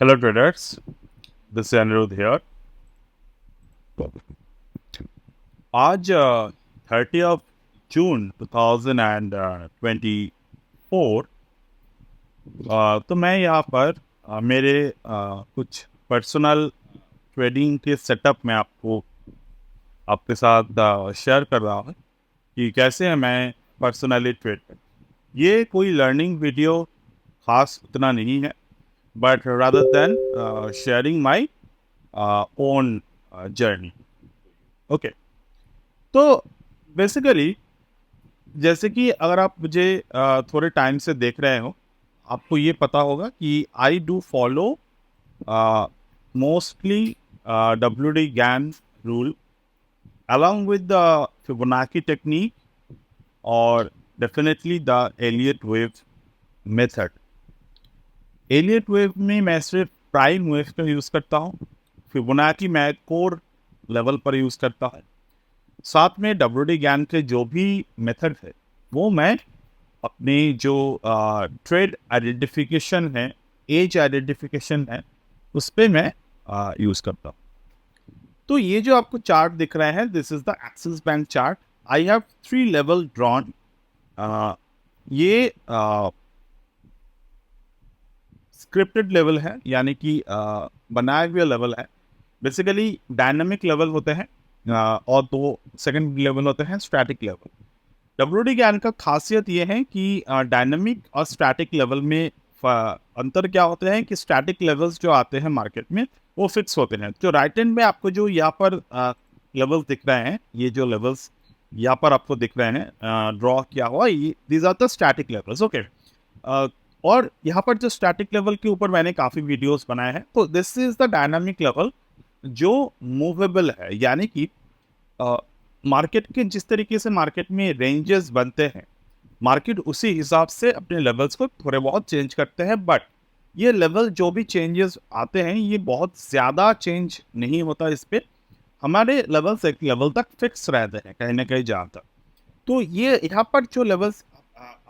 Hello traders, this is Anirudh here. आज 30 जून 2024 तो मैं यहाँ पर मेरे कुछ पर्सनल ट्रेडिंग के सेटअप में आपके साथ शेयर कर रहा हूँ कि कैसे मैं पर्सनली ट्रेड कर। ये कोई लर्निंग वीडियो खास उतना नहीं है, but rather than sharing my own journey. Okay, तो बेसिकली जैसे कि अगर आप मुझे थोड़े टाइम से देख रहे हो, आपको ये पता होगा कि I do follow mostly WD Gann rule along with the Fibonacci technique और definitely the Elliott wave method। Elliott wave में मैं सिर्फ प्राइम वेव का यूज़ करता हूँ, फिबोनाची मैं कोर लेवल पर यूज़ करता हूँ। साथ में WD ज्ञान के जो भी मेथड है वो मैं अपनी जो ट्रेड आइडेंटिफिकेशन है, एज आइडेंटिफिकेशन है, उस पर मैं यूज़ करता हूँ। तो ये जो आपको चार्ट दिख रहा है, this is the axis bank chart. I have 3 level drawn. ये स्क्रिप्टेड लेवल है, यानी कि बनाए हुए लेवल है। बेसिकली डायनामिक लेवल होते हैं और 2 सेकंड लेवल होते हैं स्टैटिक लेवल। WD ज्ञान का खासियत ये है कि डायनामिक और स्टैटिक लेवल में अंतर क्या होते हैं कि स्टैटिक लेवल्स जो आते हैं मार्केट में वो फिक्स होते हैं। तो राइट हैंड में आपको जो यहाँ पर लेवल्स दिख रहे हैं, ये जो लेवल्स यहाँ पर आपको दिख रहे हैं ड्रॉ किया हुआ, ये these are the static levels. Okay, और यहाँ पर जो स्टैटिक लेवल के ऊपर मैंने काफ़ी वीडियोस बनाए हैं। तो this is the dynamic level जो मूवेबल है, यानी कि मार्केट के जिस तरीके से मार्केट में रेंजेस बनते हैं, मार्केट उसी हिसाब से अपने लेवल्स को थोड़े बहुत चेंज करते हैं। बट ये लेवल जो भी चेंजेस आते हैं, ये बहुत ज़्यादा चेंज नहीं होता इस पर। हमारे लेवल्स एक लेवल तक फिक्स रहते हैं कहीं ना कहीं जहाँ तक। तो ये यहाँ पर जो लेवल्स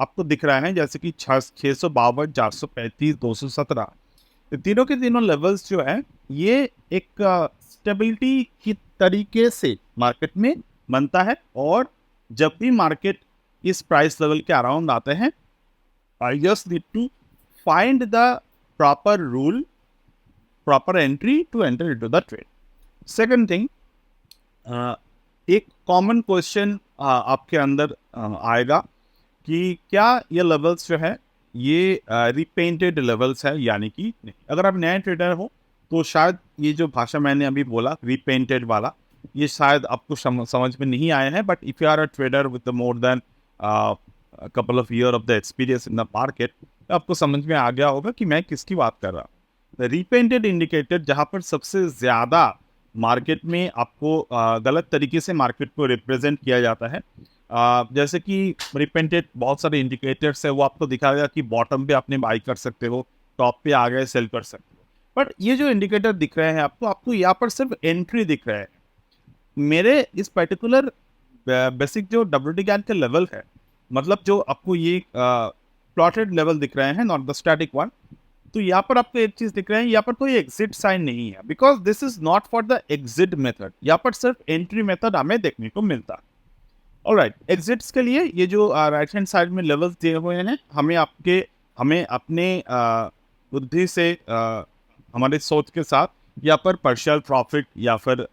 आपको दिख रहा है, जैसे कि 652, 435, 217, तीनों के तीनों लेवल्स जो है ये एक स्टेबिलिटी की तरीके से मार्केट में बनता है। और जब भी मार्केट इस प्राइस लेवल के अराउंड आते हैं, I just need to find the proper rule, proper entry to enter into the trade. Second thing, एक कॉमन क्वेश्चन आपके अंदर आएगा कि क्या ये लेवल्स जो है ये रिपेंटेड लेवल्स है, यानी कि नहीं। अगर आप नए ट्रेडर हो तो शायद ये जो भाषा मैंने अभी बोला रिपेंटेड वाला, ये शायद आपको समझ में नहीं आया है। But if you are a trader with more than couple of year of the experience in the market, तो आपको समझ में आ गया होगा कि मैं किसकी बात कर रहा हूँ। रिपेंटेड इंडिकेटर जहाँ पर सबसे ज़्यादा मार्केट में आपको गलत तरीके से मार्केट को रिप्रेजेंट किया जाता है। जैसे कि रिपेंटेड बहुत सारे इंडिकेटर्स है, वो आपको दिखाएगा कि बॉटम पे आपने बाई कर सकते हो, टॉप पे आ गए सेल कर सकते हो। बट ये जो इंडिकेटर दिख रहे हैं आपको यहाँ पर सिर्फ एंट्री दिख रहा है। मेरे इस पर्टिकुलर बेसिक जो WD ज्ञान के लेवल है, मतलब जो आपको ये प्लॉटेड लेवल दिख रहे हैं, नॉट द स्टैटिक वन, तो यहाँ पर आपको एक चीज दिख रहा है, यहाँ पर कोई एग्जिट साइन नहीं है, because this is not for the exit method. यहाँ पर सिर्फ एंट्री मेथड हमें देखने को मिलता है। ऑलराइट, एग्जिट्स के लिए ये जो राइट हैंड साइड में लेवल्स दिए हुए हैं, हमें अपने बुद्धि से हमारे सोच के साथ यहाँ पर पार्शियल प्रॉफिट या फिर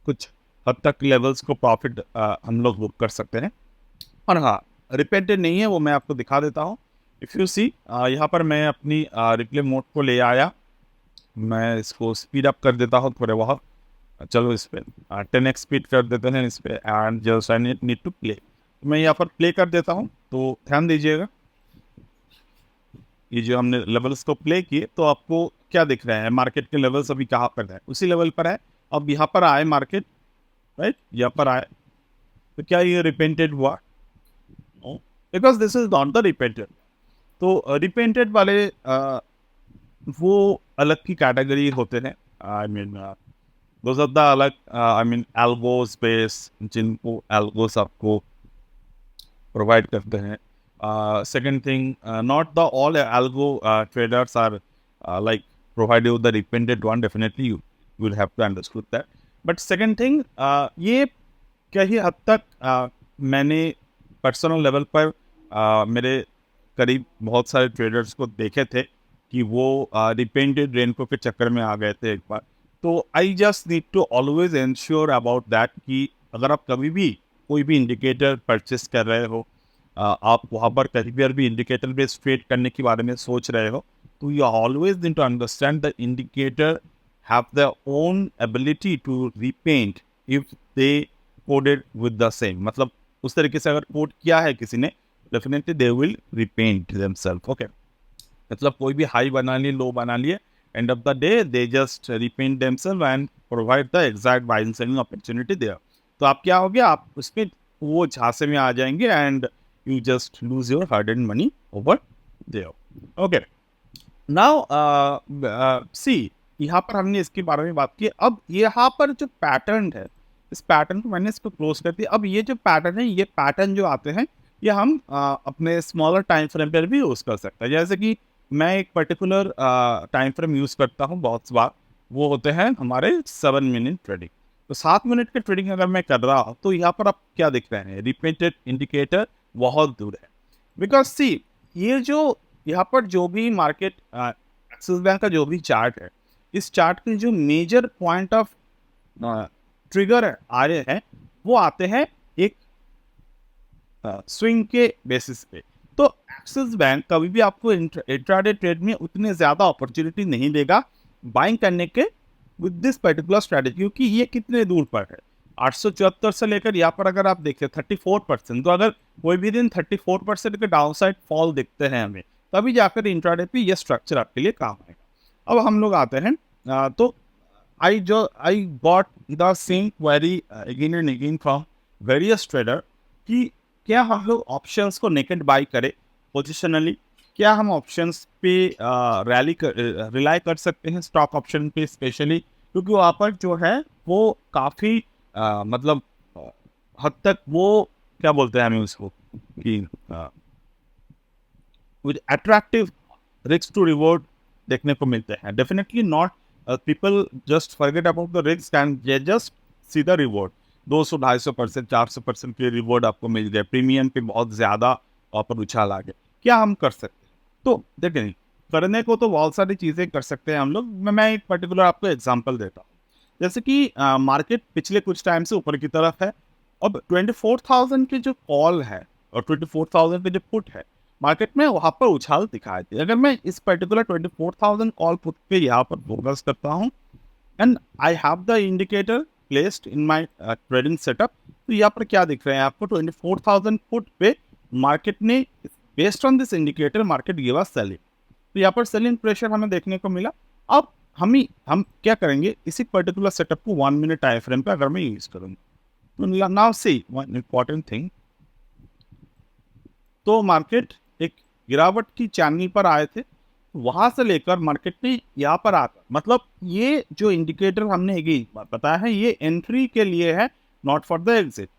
कुछ हद तक लेवल्स को प्रॉफिट हम लोग बुक कर सकते हैं। और हाँ, रिपेंटेड नहीं है, वो मैं आपको दिखा देता हूँ। इफ़ यू सी, यहाँ पर मैं अपनी रिप्ले मोड को ले आया, मैं इसको स्पीड अप कर देता हूँ थोड़े बहुत। चलो इस पर 10x स्पीड कर देते हैं इस पर, and just I need to play. मैं यहाँ पर प्ले कर देता हूँ, तो ध्यान दीजिएगा, ये जो हमने लेवल्स को प्ले किए, तो आपको क्या दिख रहा है, मार्केट के लेवल्स अभी कहाँ पर है, उसी लेवल पर है। अब यहाँ पर आए मार्केट, राइट, यहाँ पर आए, तो क्या ये रिपेंटेड हुआ? Because this is not the repainted. तो रिपेंटेड वाले वो अलग की कैटेगरी होते हैं। I mean those are the अलग, आई मीन एल्गोस बेस, जिनको एल्गोस आपको प्रोवाइड करते हैं। Second thing, not the all algo traders are like provide you the repented one, definitely you will have to understood that. But second thing, ये कई हद तक मैंने पर्सनल लेवल पर मेरे करीब बहुत सारे ट्रेडर्स को देखे थे कि वो रिपेंटेड रेनको के चक्कर में आ गए थे एक बार। तो I just need to always ensure about that कि अगर आप कभी भी कोई भी इंडिकेटर परचेस कर रहे हो, आप वहाँ पर कहीं भी इंडिकेटर बेस्ड ट्रेड करने के बारे में सोच रहे हो, तो you always need to understand the indicator have their own ability to repaint if they coded with the same। मतलब उस तरीके से अगर कोड किया है किसी ने, definitely they will repaint themself. Okay, मतलब कोई भी हाई बना लिए, लो बना लिए, end of the day they just repaint themself and provide the exact buying selling opportunity there. तो आप क्या हो गया, आप उसमें वो झांसे में आ जाएंगे and you just lose your hard and money over there. Okay, now see, यहाँ पर हमने इसके बारे में बात की। अब यहाँ पर जो पैटर्न है, इस पैटर्न को मैंने इसको क्लोज कर दिया। अब ये जो पैटर्न है, ये पैटर्न जो आते हैं, ये हम अपने स्मॉलर टाइम फ्रेम पर भी यूज़ कर सकते हैं। जैसे कि मैं एक पर्टिकुलर टाइम फ्रेम यूज़ करता हूँ बहुत बार, वो होते हैं हमारे 7 मिनट ट्रेडिंग। तो 7 मिनट के ट्रेडिंग अगर मैं कर रहा हूँ, तो यहाँ पर आप क्या दिख रहे हैं, रिपीटेड इंडिकेटर बहुत दूर है। बिकॉज सी, ये जो यहाँ पर जो भी मार्केट एक्सिस बैंक का जो भी चार्ट है, इस चार्ट के जो मेजर पॉइंट ऑफ ट्रिगर आ रहे हैं, वो आते हैं एक स्विंग के बेसिस पे। तो एक्सिस बैंक कभी भी आपको इंट्राडे ट्रेड में उतने ज़्यादा अपॉर्चुनिटी नहीं देगा बाइंग करने के विद दिस पर्टिकुलर स्ट्रैटेजी, क्योंकि ये कितने दूर पर है, 874 से लेकर यहाँ पर अगर आप देखें 34%। तो अगर कोई भी दिन 34% के डाउन साइड फॉल दिखते हैं हमें, तभी जाकर इंट्राडे पे ये स्ट्रक्चर आपके लिए काम आएगा। अब हम लोग आते हैं, तो I got the same query again and again from various trader कि क्या हम लोग ऑप्शंस को नेकेड बाई करें पोजिशनली, क्या हम ऑप्शंस पे रिलाई कर सकते हैं, स्टॉक ऑप्शन पे स्पेशली, क्योंकि वहाँ पर जो है वो काफ़ी मतलब हद तक वो क्या बोलते हैं हमें उसको कि with attractive risk to reward देखने को मिलते हैं। Definitely not people just forget about the risk and they just see the reward. 200-250%, 400% के रिवॉर्ड आपको मिल गए, प्रीमियम पे बहुत ज़्यादा पर उछाल आ गया। क्या हम कर सकते हैं? तो देखें, करने को तो बहुत सारी चीज़ें कर सकते हैं हम लोग। मैं एक पर्टिकुलर आपको एग्जांपल देता हूँ। जैसे कि मार्केट पिछले कुछ टाइम से ऊपर की तरफ है। अब 24,000 की जो कॉल है और 24,000 के जो पुट है, मार्केट में वहाँ पर उछाल दिखाई दे। अगर मैं इस पर्टिकुलर 24,000 कॉल पुट पे यहाँ पर फोकस करता हूँ and I have the indicator placed in my trading setup, तो यहाँ पर क्या दिख रहे हैं आपको, 24,000 पुट पे मार्केट ने based on this indicator market give us selling. तो यहाँ पर सेलिंग प्रेशर हमें देखने को मिला। अब हम क्या करेंगे, इसी पर्टिकुलर सेटअप को 1 मिनट टाइम फ्रेम पे अगर मैं यूज करूँगा, तो now see one important thing. तो मार्केट एक गिरावट की चैनल पर आए थे, वहां से लेकर मार्केट ने यहाँ पर आता, मतलब ये जो इंडिकेटर हमने बताया है, ये एंट्री के लिए है, नॉट फॉर द एग्जिट।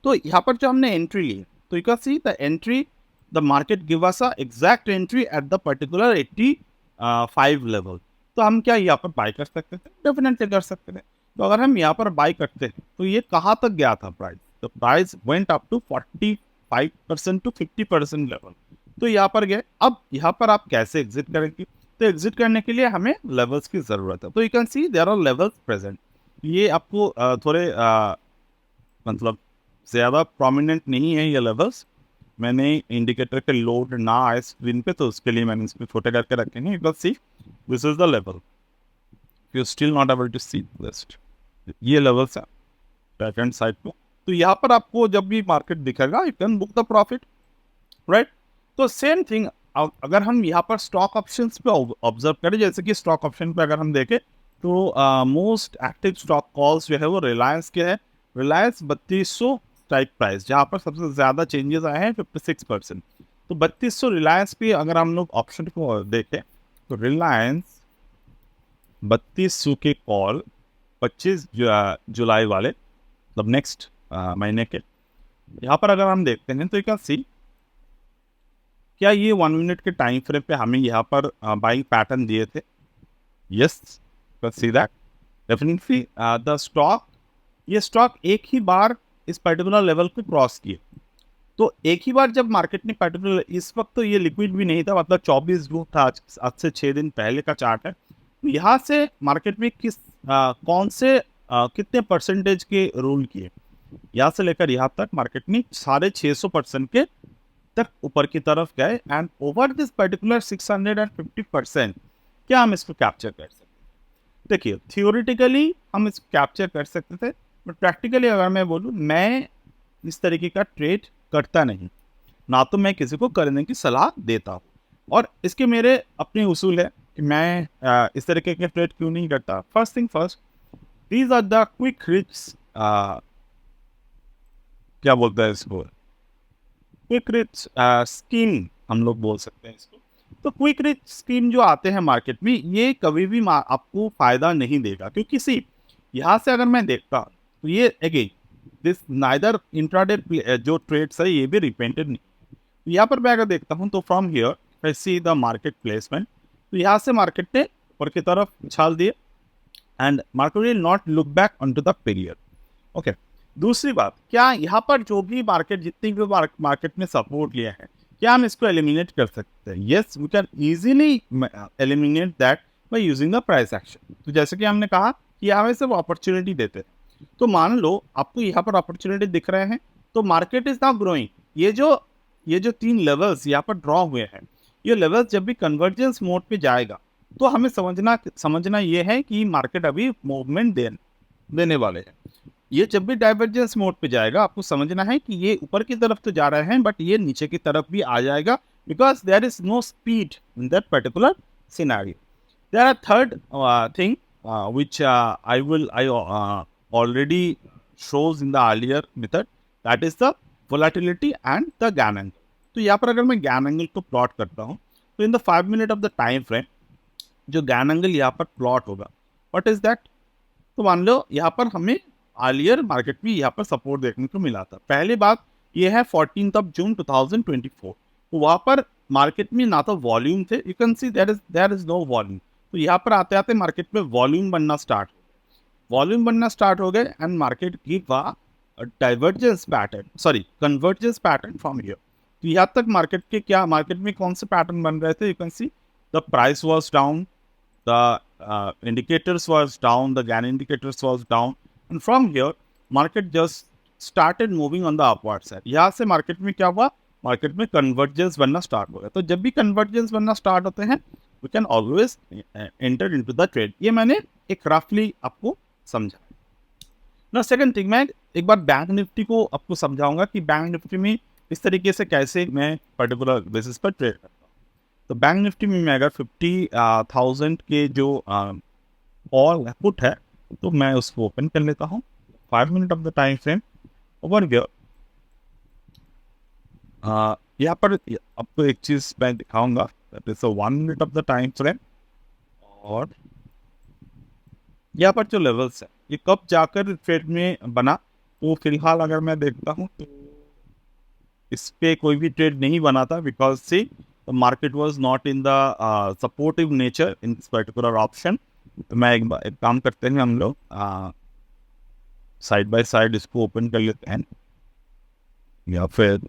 तो यहाँ पर जो हमने एंट्री ली, तो you can see the entry, the market give us a exact entry at the particular 85 level. तो हम क्या यहाँ पर बाय कर सकते थे? डेफिनेटली कर सकते थे। तो अगर हम यहाँ पर बाय करते हैं, तो ये कहाँ तक गया था price? The price went up to 45% to 50% level. तो यहाँ पर गए। अब यहाँ पर आप कैसे एग्जिट करेंगे? तो एग्जिट करने के लिए हमें लेवल्स की ज़रूरत है। तो you can see there are levels present. ये आपको थोड़े मतलब ज़्यादा प्रोमिनेंट नहीं है ये लेवल्स। मैंने इंडिकेटर के लोड ना आए स्क्रीन पे, तो उसके लिए मैंने इसमें छोटे करके रखे हैं। You can see this is the level, you still not able to see list. ये लेवल्स है बैक एंड साइड पे। तो यहाँ पर आपको जब भी मार्केट दिखेगा, you can book the profit, right. तो सेम थिंग अगर हम यहाँ पर स्टॉक ऑप्शंस पे ऑब्जर्व करें, जैसे कि स्टॉक ऑप्शन पे अगर हम देखें, तो मोस्ट एक्टिव स्टॉक कॉल्स जो है वो रिलायंस के है। रिलायंस 3200 स्ट्राइक प्राइस, जहाँ पर सबसे ज़्यादा चेंजेस आए हैं 56%। तो 3200 रिलायंस पे अगर हम लोग ऑप्शन को देखें, तो रिलायंस 3200 के कॉल 25 जुलाई वाले, मतलब नेक्स्ट महीने के, यहाँ पर अगर हम देखते हैं, तो यू कैन सी क्या ये 1 मिनट के टाइम फ्रेम पे हमें यहाँ पर बाइंग पैटर्न दिए थे? Yes, see that definitely the stock, ये स्टॉक एक ही बार इस पर्टिकुलर लेवल को क्रॉस किए। तो एक ही बार जब मार्केट ने पर्टिकुलर, इस वक्त तो ये लिक्विड भी नहीं था, मतलब 24 जून था, आज से 6 दिन पहले का चार्ट है। तो यहाँ से मार्केट में कौन से कितने परसेंटेज के रोल किए, यहाँ से लेकर यहाँ तक मार्केट ने 650% के तक ऊपर की तरफ गए, एंड ओवर दिस पर्टिकुलर 650%, क्या हम इसको कैप्चर कर सकते? देखिए, थियोरिटिकली हम इसको कैप्चर कर सकते थे, बट प्रैक्टिकली अगर मैं बोलूँ, मैं इस तरीके का ट्रेड करता नहीं, ना तो मैं किसी को करने की सलाह देता हूँ, और इसके मेरे अपने उसूल है कि मैं इस तरीके के ट्रेड क्यों नहीं करता। First thing first, these are the quick rich, क्या बोलते हैं इसको, क्विक रिच स्कीम हम लोग बोल सकते हैं इसको। तो क्विक रिच स्कीम जो आते हैं मार्केट में, ये कभी भी आपको फायदा नहीं देगा, क्योंकि सी यहाँ से अगर मैं देखता तो ये अगेन दिस नाइदर इंट्राडे जो ट्रेड्स है ये भी रिपेंटेड नहीं। तो यहाँ पर मैं अगर देखता हूँ तो from here I see the market placement, तो यहाँ से मार्केट ने ऊपर की तरफ उछाल दिए, and market will not look back onto the period. Okay, दूसरी बात, क्या यहाँ पर जो भी मार्केट, जितनी भी मार्केट ने सपोर्ट लिया है, क्या हम इसको एलिमिनेट कर सकते हैं? Yes, we can easily eliminate that by using the price action. तो जैसे कि हमने कहा कि हमें सिर्फ अपॉर्चुनिटी देते हैं। तो मान लो आपको यहाँ पर अपॉर्चुनिटी दिख रहे हैं, तो मार्केट इज नाउ ग्रोइंग। ये जो 3 लेवल्स यहाँ पर ड्रॉ हुए हैं, ये लेवल्स जब भी कन्वर्जेंस मोड पे जाएगा, तो हमें समझना ये है कि मार्केट अभी मूवमेंट देने वाले हैं। ये जब भी डाइवर्जेंस मोड पे जाएगा, आपको समझना है कि ये ऊपर की तरफ तो जा रहे हैं, बट ये नीचे की तरफ भी आ जाएगा, because there is no speed in that particular scenario. There are third thing which I already shows in the earlier method, that is the volatility and the GAN angle। तो यहाँ पर अगर मैं GAN angle को plot करता हूँ, तो in the 5 minute of the time frame जो GAN angle यहाँ पर प्लॉट होगा, व्हाट इज दैट? तो मान लो यहाँ पर हमें आलियर मार्केट में यहाँ पर सपोर्ट देखने को मिला था। पहली बात ये है 14 जून 2024, तो वहाँ पर मार्केट में ना तो वॉल्यूम थे, you can see there is no volume. तो यहाँ पर आते आते मार्केट में वॉल्यूम बनना स्टार्ट हो गए, and market give a divergence pattern, sorry convergence pattern from here. तो यहाँ तक मार्केट में कौन से पैटर्न बन रहे थे? You can see the price was down, the indicators was down, the GAN indicators was down, and from here market just started moving on the upward side। यहाँ से मार्केट में क्या हुआ? मार्केट में कन्वर्जेंस बनना स्टार्ट हो गया। तो जब भी कन्वर्जेंस बनना स्टार्ट होते हैं, we can always enter into the trade. ये मैंने एक रफली आपको समझा। ना सेकंड थिंग, मैं एक बार बैंक निफ्टी को आपको समझाऊंगा कि बैंक निफ्टी में इस तरीके से कैसे मैं पर्टिकुलर बेसिस पर ट्रेड करता हूँ। तो बैंक निफ्टी में मैं अगर 50,000 के जो ऑल पुट है, तो मैं उसको ओपन कर लेता हूँ 5 minute of the time frame over गया। यहाँ पर आपको एक चीज मैं दिखाऊंगा, that is 1 minute of the time frame, और यहाँ पर जो लेवल्स है ये कब जाकर ट्रेड में बना। तो फिलहाल अगर मैं देखता हूँ तो इस पे कोई भी ट्रेड नहीं बना था, बिकॉज से the market was not in the supportive nature in this particular option। तो मैं एक काम करते हैं, हम लोग साइड बाय साइड इसको ओपन कर लेते हैं, या फिर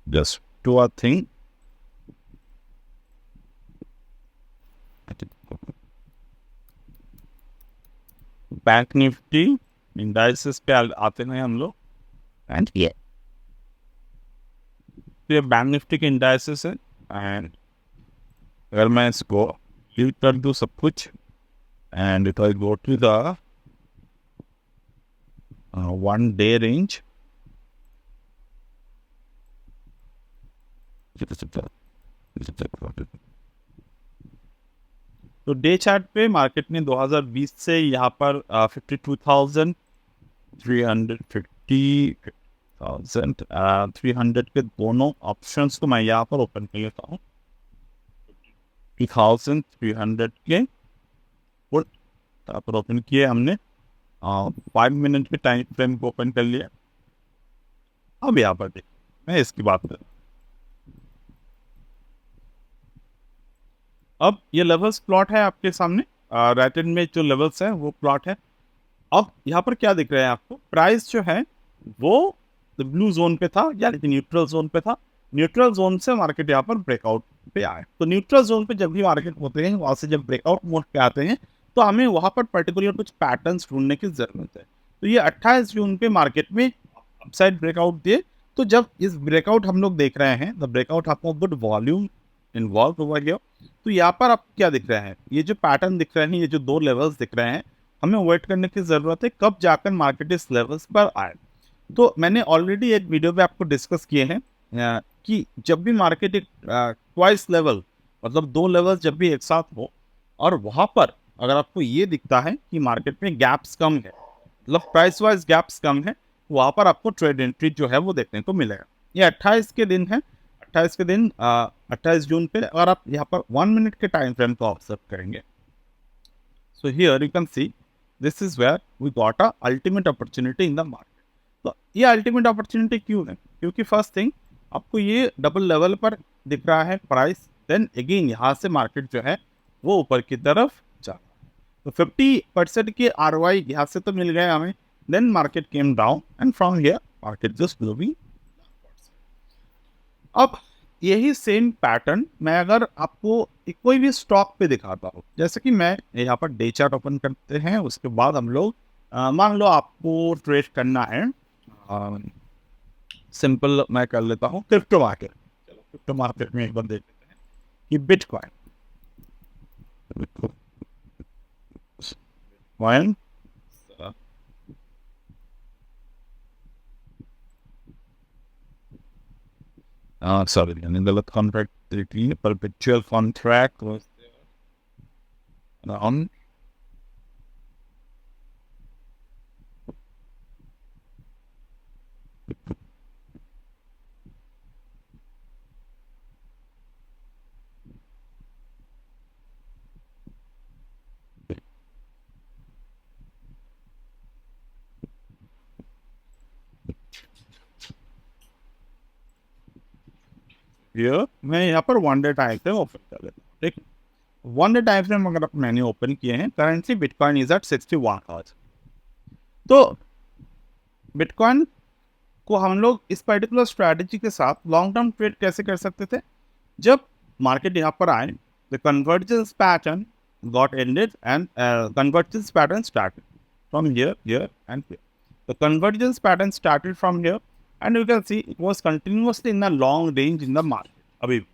just to a thing. Bank Nifty indices पे आते हैं हम लोग, एंड ये बैंक निफ्टी के इंडाइसेस है। एंड अगर मैं इसको क्लिक कर दूँ सब कुछ, and it will go to the 1 day range, तो डे चार्ट पे मार्केट ने 2020 से यहाँ पर 52,350 के दोनों ऑप्शंस को मैं यहाँ पर ओपन कर लेता हूँ। 2,300 के पुट यहाँ पर ओपन किए हमने, 5 मिनट के टाइम फ्रेम को ओपन कर लिया। अब यहाँ पर देखिए, मैं इसकी बात करूँ अब ये लेवल्स प्लॉट है आपके सामने, राइट हैंड में जो लेवल्स है वो प्लॉट है। अब यहाँ पर क्या दिख रहा है आपको, प्राइस जो है वो ब्लू जोन पे था, यानी कि न्यूट्रल जोन पे था। न्यूट्रल जोन से मार्केट यहाँ पर ब्रेकआउट पे आए। तो न्यूट्रल जोन पे जब भी मार्केट होते हैं, वहां से जब ब्रेकआउट मोड पे आते हैं, तो हमें वहां पर पर्टिकुलर कुछ पैटर्न्स ढूंढने की जरूरत है। तो ये 28 जून पे मार्केट में अपसाइड ब्रेकआउट दिए। तो जब इस ब्रेकआउट हम लोग देख रहे हैं, द ब्रेकआउट आपको good volume involve over here. तो यहाँ पर आपको क्या दिख रहा है, ये जो पैटर्न दिख रहे हैं, ये जो दो लेवल्स दिख रहे हैं, हमें वेट करने की जरूरत है कब जाकर मार्केट इस लेवल्स पर आए। तो मैंने ऑलरेडी एक वीडियो पे आपको डिस्कस किए हैं कि जब भी मार्केट एक ट्वाइस लेवल, मतलब दो लेवल्स जब भी एक साथ हो, और वहां पर अगर आपको ये दिखता है कि मार्केट में गैप्स कम है, मतलब प्राइस वाइज गैप्स कम है, वहां पर आपको ट्रेड एंट्री जो है वो देखने को मिलेगा। ये 28 के दिन है, 28 के दिन 28 जून पे। अगर आप यहाँ पर 1 मिनट के टाइम फ्रेम को ऑब्जर्व करेंगे, so here you can see this is where we got a ultimate opportunity in the market. तो ये अल्टीमेट अपॉर्चुनिटी क्यों है, क्योंकि फर्स्ट थिंग आपको ये डबल लेवल पर दिख रहा है प्राइस, देन अगेन यहाँ से मार्केट जो है वो ऊपर की तरफ जा रहा है। तो 50% की ROI यहाँ से तो मिल गया हमें। Then market came down and from here market just moving. अब यही सेम पैटर्न मैं अगर आपको कोई भी स्टॉक पे दिखाता हूँ, जैसे कि मैं यहाँ पर डे चार्ट ओपन करते हैं, उसके बाद हम लोग मान लो आपको ट्रेड करना है, सिंपल मैं कर लेता हूँ क्रिप्टो मार्केट। चलो क्रिप्टो मार्केट में एक बार देख लेते हैं कि बिटकॉइन कॉइन सॉरी मैंने गलत कॉन्ट्रैक्ट देखी है, परपेचुअल कॉन्ट्रैक्ट ऑन। ये मैं यहाँ पर one day time frame open कर लेता हूँ, ठीक। वन डे टाइम फ्रेम अगर मैंने ओपन किए हैं, करेंटली बिटकॉइन इज एट 61,000। तो बिटकॉइन को हम लोग इस पर्टिकुलर स्ट्रैटेजी के साथ लॉन्ग टर्म ट्रेड कैसे कर सकते थे, जब मार्केट यहाँ पर आए, the convergence pattern got ended and convergence pattern started from here here and here. The convergence pattern started from here and you can see it was continuously in the long range in the market अभी भी।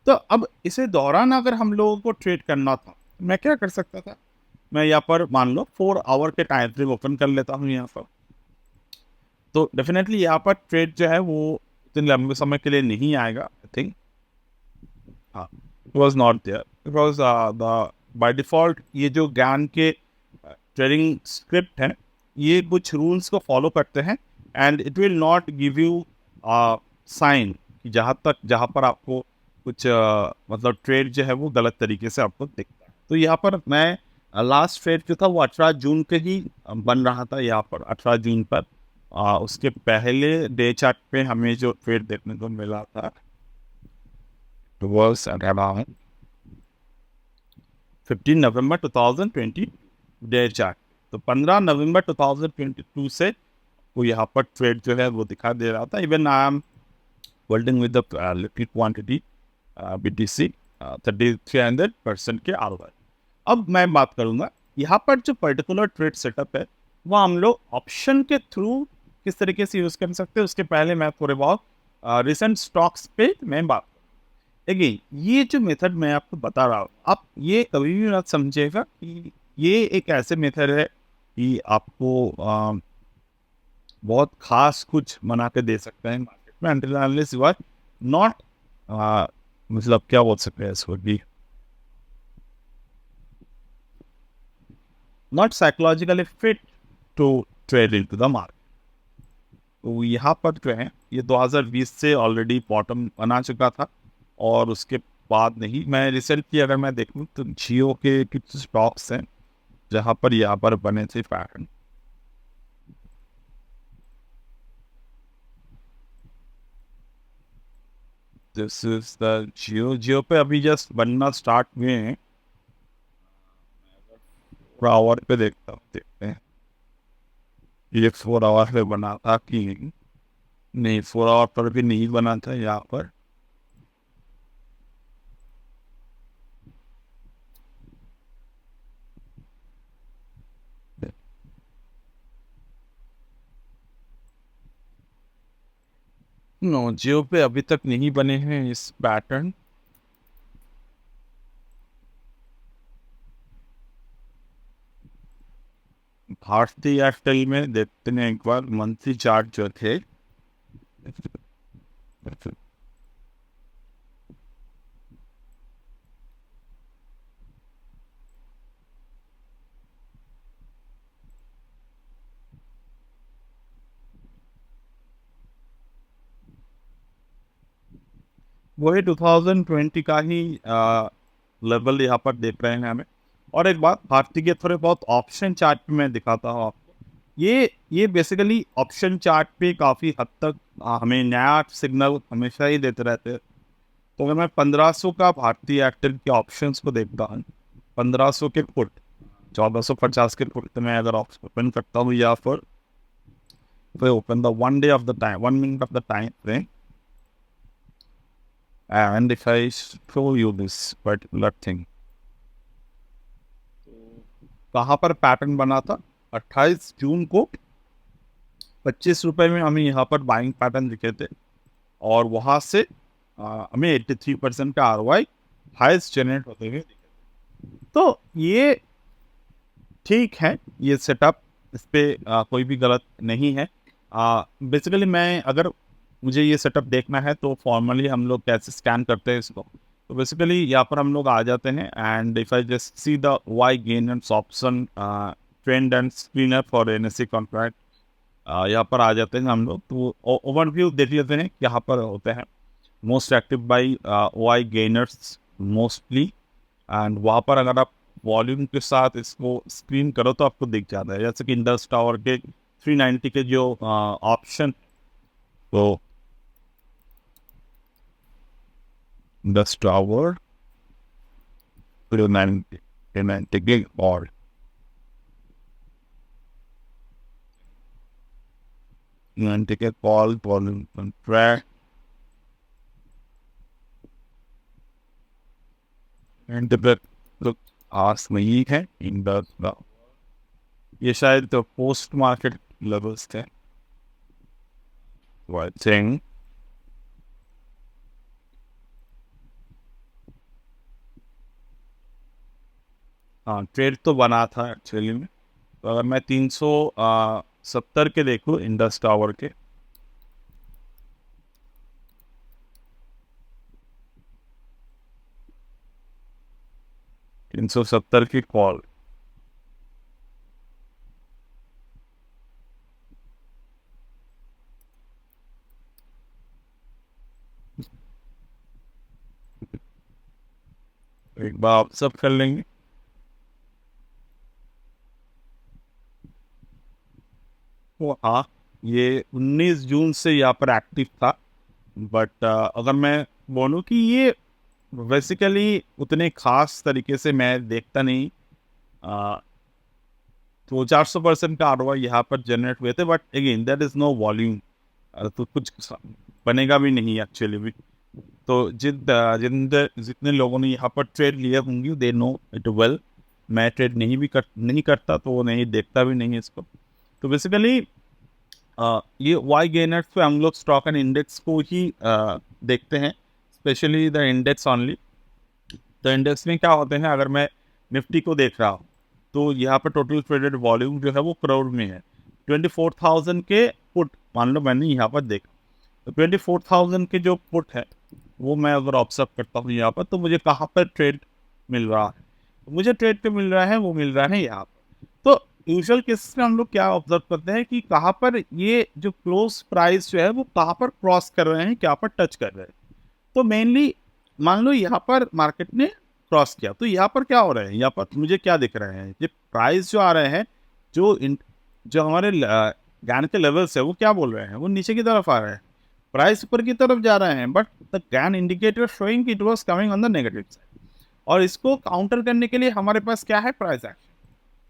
तो अब इसे दौरान अगर हम लोगों को ट्रेड करना था, मैं क्या कर सकता था, मैं यहाँ पर मान लो 4 आवर के टाइम फ्रेम ओपन कर लेता हूँ यहाँ पर। तो डेफिनेटली यहाँ पर ट्रेड जो है वो इतने लंबे समय के लिए नहीं आएगा, आई थिंक। हाँ, it was not there because the by default ये जो ज्ञान के ट्रेडिंग स्क्रिप्ट है, ये कुछ रूल्स को फॉलो करते हैं and it will not give you sign कि जहाँ पर आपको कुछ मतलब ट्रेड जो है वो गलत तरीके से आपको दिखता है। तो यहाँ पर मैं लास्ट ट्रेड जो था वो 18 जून के ही बन रहा था यहाँ पर 18 जून पर। उसके पहले डे चार्ट पे हमें जो ट्रेड देखने को मिला था was at around 15 November 2020 day chart. तो 15 नवंबर 2022 से वो यहाँ पर ट्रेड जो है वो दिखा दे रहा था। Even I am holding with the liquid quantity BTC 3300% के ROI। अब मैं बात करूंगा यहाँ पर जो पर्टिकुलर ट्रेड सेटअप है वो हम लोग ऑप्शन के थ्रू किस तरीके से यूज कर सकते हैं, उसके पहले मैं थोड़े बहुत रिसेंट स्टॉक्स पे मैं बात देखिए। ये जो मेथड मैं आपको बता रहा हूँ, आप ये कभी भी मत समझिएगा कि ये एक ऐसे मेथड है कि आपको बहुत खास कुछ बना के दे सकते हैं मार्केट में, until unless you are not मतलब क्या बोल सकते हैं इसको कि not psychologically fit to trade into the market. तो यहाँ पर जो है ये 2020 से ऑलरेडी बॉटम बना चुका था, और उसके बाद नहीं, मैं रिसेंटली अगर मैं देखूँ तो जियो के कुछ स्टॉक्स हैं जहाँ पर यहाँ पर बने थे पैटर्न। दिस इज द जियो। जियो पे अभी जस्ट बनना स्टार्ट हुए हैं। 4 आवर पे देखते हैं ये 4 आवर पे बना था कि नहीं। 4 आवर पर भी नहीं बना था यहाँ पर। नो, जियो पे अभी तक नहीं बने हैं इस पैटर्न। भारती एयरटेल में देखते हैं एक बार मंथली चार्ट जो थे। वही 2020 का ही लेवल यहाँ पर देख रहे हैं हमें। और एक बात, भारती के थोड़े बहुत ऑप्शन चार्ट पे मैं दिखाता हूँ आपको। ये बेसिकली ऑप्शन चार्ट पे काफ़ी हद तक हमें नया सिग्नल हमेशा ही देते रहते हैं। तो अगर मैं 1500 का भारतीय एयरटेल के ऑप्शंस को देखता हूँ, 1500 के फुट, 1450 के फुट में अगर ओपन करता हूँ या फिर open the 1 day of the time, 1 minute of the time frame, and if I show you this particular thing, कहाँ पर पैटर्न बना था 28 जून को 25 रुपए में हमें यहाँ पर बाइंग पैटर्न दिखे थे। और वहाँ से हमें 83% का ROI हाईएस्ट जनरेट होते हुए दिखे। तो ये ठीक है, ये सेटअप, इस पे कोई भी गलत नहीं है। बेसिकली मैं अगर मुझे ये सेटअप देखना है तो फॉर्मली हम लोग कैसे स्कैन करते हैं इसको। तो बेसिकली यहाँ पर हम लोग आ जाते हैं and if I just see the Y gainers option trend and screener for NSE contract, यहाँ पर आ जाते हैं हम लोग। तो ओवरव्यू देख लेते हैं यहाँ पर होते हैं most active by Y gainers mostly. And वहाँ पर अगर आप वॉल्यूम के साथ इसको स्क्रीन करो तो आपको दिख जाता है, जैसे कि इंडस टावर के 390 के जो ऑप्शन, तो इंडस टावर 390 के और 90 के कॉल वॉल्यूम कॉन्ट्रैक्ट एंड तो आस नहीं है इंडस। ये शायद तो पोस्ट मार्केट लेवल्स थे, आई थिंक। हाँ, ट्रेड तो बना था एक्चुअली में। तो अगर मैं 370 के देखूँ इंडस टावर के, तीन सौ सत्तर की कॉल, एक बार आप सब कर लेंगे। तो हाँ, ये 19 जून से यहाँ पर एक्टिव था। बट अगर मैं बोलूँ कि ये बेसिकली उतने खास तरीके से मैं देखता नहीं। तो 400% का ROI यहाँ पर जनरेट हुए थे, but again that is no volume, तो कुछ बनेगा भी नहीं एक्चुअली भी। तो जितने लोगों ने यहाँ पर ट्रेड लिए होंगे दे नो इट वेल। मैं ट्रेड नहीं करता, तो वो नहीं देखता भी नहीं इसको। तो बेसिकली ये वाई गेनर्स पे हम लोग स्टॉक एंड इंडेक्स को ही देखते हैं, स्पेशली द इंडेक्स ऑनली। तो इंडेक्स में क्या होते हैं, अगर मैं निफ्टी को देख रहा हूँ तो यहाँ पर टोटल ट्रेडेड वॉल्यूम जो है वो करोड़ में है। 24,000 के पुट मान लो मैंने यहाँ पर देखा, तो 24,000 के जो पुट है वो मैं अगर ऑब्जर्व करता हूँ यहाँ पर, तो मुझे कहाँ पर ट्रेड मिल रहा है, तो मुझे ट्रेड पे मिल रहा है, वो मिल रहा है यहाँ पर। तो यूजुअल केसेस में हम लोग क्या ऑब्जर्व करते हैं कि कहाँ पर ये जो क्लोज प्राइस जो है वो कहाँ पर क्रॉस कर रहे हैं, क्या पर टच कर रहे हैं। तो मेनली मान लो यहाँ पर मार्केट ने क्रॉस किया, तो यहाँ पर क्या हो रहा है, यहाँ पर मुझे क्या दिख रहे हैं, ये प्राइस जो आ रहे हैं, जो हमारे ज्ञान के लेवल्स है वो क्या बोल रहे हैं, वो नीचे की तरफ आ रहे हैं। प्राइस ऊपर की तरफ जा रहे हैं, but the gain indicator showing it was coming on the negative side. और इसको काउंटर करने के लिए हमारे पास क्या है, प्राइस एक्शन।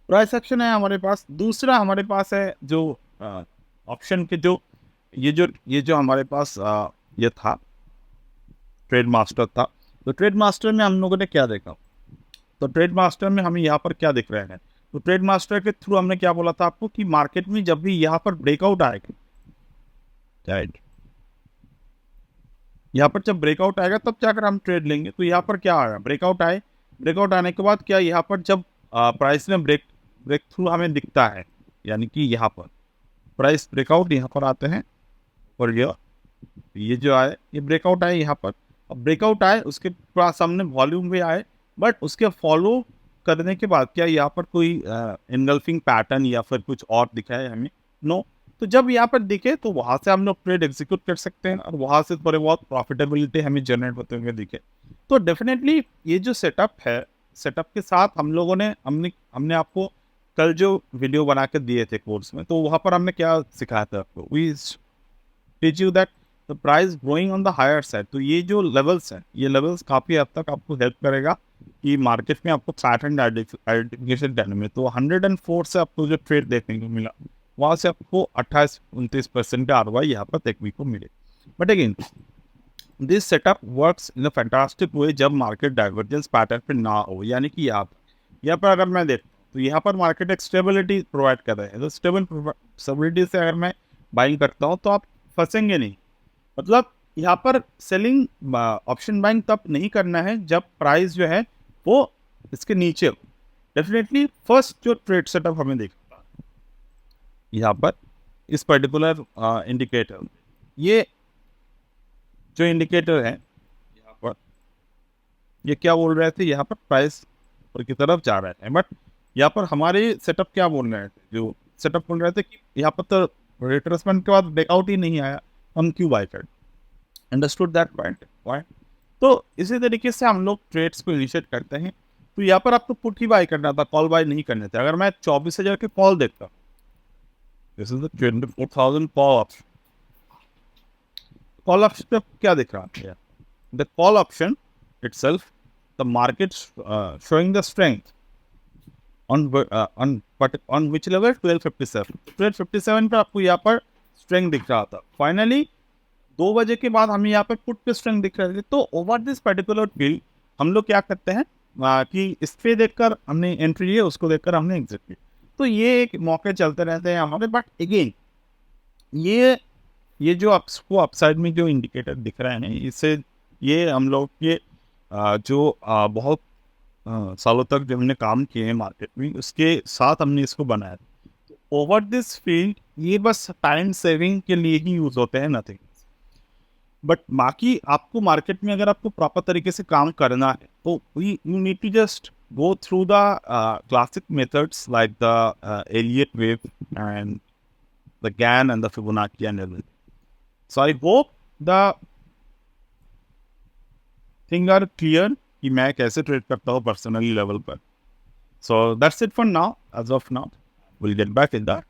प्राइस एक्शन है हमारे पास। दूसरा हमारे पास है जो ऑप्शन के जो ये जो हमारे पास ये था, ट्रेड मास्टर था। तो ट्रेड मास्टर में हम लोगों ने क्या देखा, तो ट्रेड मास्टर में हमें यहाँ पर क्या दिख रहे हैं, तो ट्रेड मास्टर के थ्रू हमने क्या बोला था आपको कि मार्केट में जब भी यहाँ पर ब्रेकआउट आएगा, राइट, यहाँ पर जब ब्रेकआउट आएगा तब जाकर हम ट्रेड लेंगे। तो यहाँ पर क्या आया, ब्रेकआउट आए, ब्रेकआउट आने के बाद क्या यहाँ पर जब प्राइस में ब्रेक थ्रू हमें दिखता है, यानी कि यहाँ पर प्राइस ब्रेकआउट यहाँ पर आते हैं, और ये जो आए, ये ब्रेकआउट आए यहाँ पर। अब ब्रेकआउट आए उसके पास सामने वॉल्यूम भी आए, बट उसके फॉलो करने के बाद क्या यहाँ पर कोई इनगल्फिंग पैटर्न या फिर कुछ और दिखा है हमें, नो। तो जब यहाँ पर दिखे तो वहाँ से हम लोग ट्रेड एग्जीक्यूट कर सकते हैं, और वहाँ से थोड़े बहुत प्रॉफिटेबिलिटी हमें जनरेट होते हुए दिखे। तो डेफिनेटली ये जो सेटअप है, सेटअप के साथ हम लोगों ने हमने आपको कल जो वीडियो बना के दिए थे कोर्स में, तो वहाँ पर हमने क्या सिखाया था आपको, we teach you that the price growing on the higher side. तो ये जो लेवल्स हैं, ये लेवल्स काफ़ी हद तक आपको हेल्प करेगा कि मार्केट में आपको पैटर्न आइडेंटिफिकेशन करने में। तो 104 से आपको जो ट्रेड देखने को मिला, वहाँ से आपको 28-29% का ROI यहाँ पर देखने को मिले। But again this setup works in a fantastic way जब मार्केट डाइवर्जेंस पैटर्न पे ना हो, यानी कि यहाँ पर अगर मैं देखूँ तो यहाँ पर मार्केट एक स्टेबिलिटी प्रोवाइड कर रहे हैं। तो स्टेबिलिटी से अगर मैं बाइंग करता हूँ तो आप फंसेंगे नहीं। मतलब यहाँ पर सेलिंग ऑप्शन बाइंग तब नहीं करना है जब प्राइस जो है वो इसके नीचे हो। डेफिनेटली फर्स्ट जो ट्रेड सेटअप हमें देखता है यहाँ पर इस पर्टिकुलर इंडिकेटर, ये जो इंडिकेटर है यहाँ पर, ये क्या बोल रहे थे, यहाँ पर प्राइस ऊपर की तरफ जा रहे हैं, बट यहाँ पर हमारे सेटअप क्या बोल रहे थे, जो सेटअप बोल रहे थे कि यहाँ पर तो रिट्रेसमेंट के बाद ब्रेकआउट ही नहीं आया, हम क्यों बाय कर। Understood that point. तो इसी तरीके से हम लोग ट्रेड्स को इनिशिएट करते हैं। तो यहाँ पर आपको पुट ही बाय करना था, कॉल बाय नहीं करने थे। अगर मैं 24,000 के कॉल देखता हूँ, this is the 24,000 call option. Call option पे क्या दिख रहा है, the call option itself, the market showing the strength on which level, 1257। 1257 पे आपको यहाँ पर स्ट्रेंथ दिख रहा था। फाइनली 2 बजे के बाद हमें यहाँ पर पुट पे स्ट्रेंथ दिख रहे थे। तो ओवर दिस पर्टिकुलर फील्ड हम लोग क्या करते हैं कि इस पे देखकर हमने एंट्री ली, उसको देखकर हमने एग्जिट की। तो ये एक मौके चलते रहते हैं हमारे। बट अगेन ये जो आपको अपसाइड में जो इंडिकेटर दिख रहे हैं, इससे ये हम लोग के जो बहुत सालों तक जो हमने काम किए हैं मार्केट में, उसके साथ हमने इसको बनाया। तो ओवर दिस फील्ड ये बस टाइम सेविंग के लिए ही यूज होते हैं, नथिंग। बट बाकी आपको मार्केट में अगर आपको प्रॉपर तरीके से काम करना है तो you need to just go through the classic methods like the Elliott wave and the Gann and the Fibonacci and everything. So I hope the thing are clear कि मैं कैसे ट्रेड करता हूँ पर्सनली लेवल पर। So that's it for now. As of now, we'll get back in that.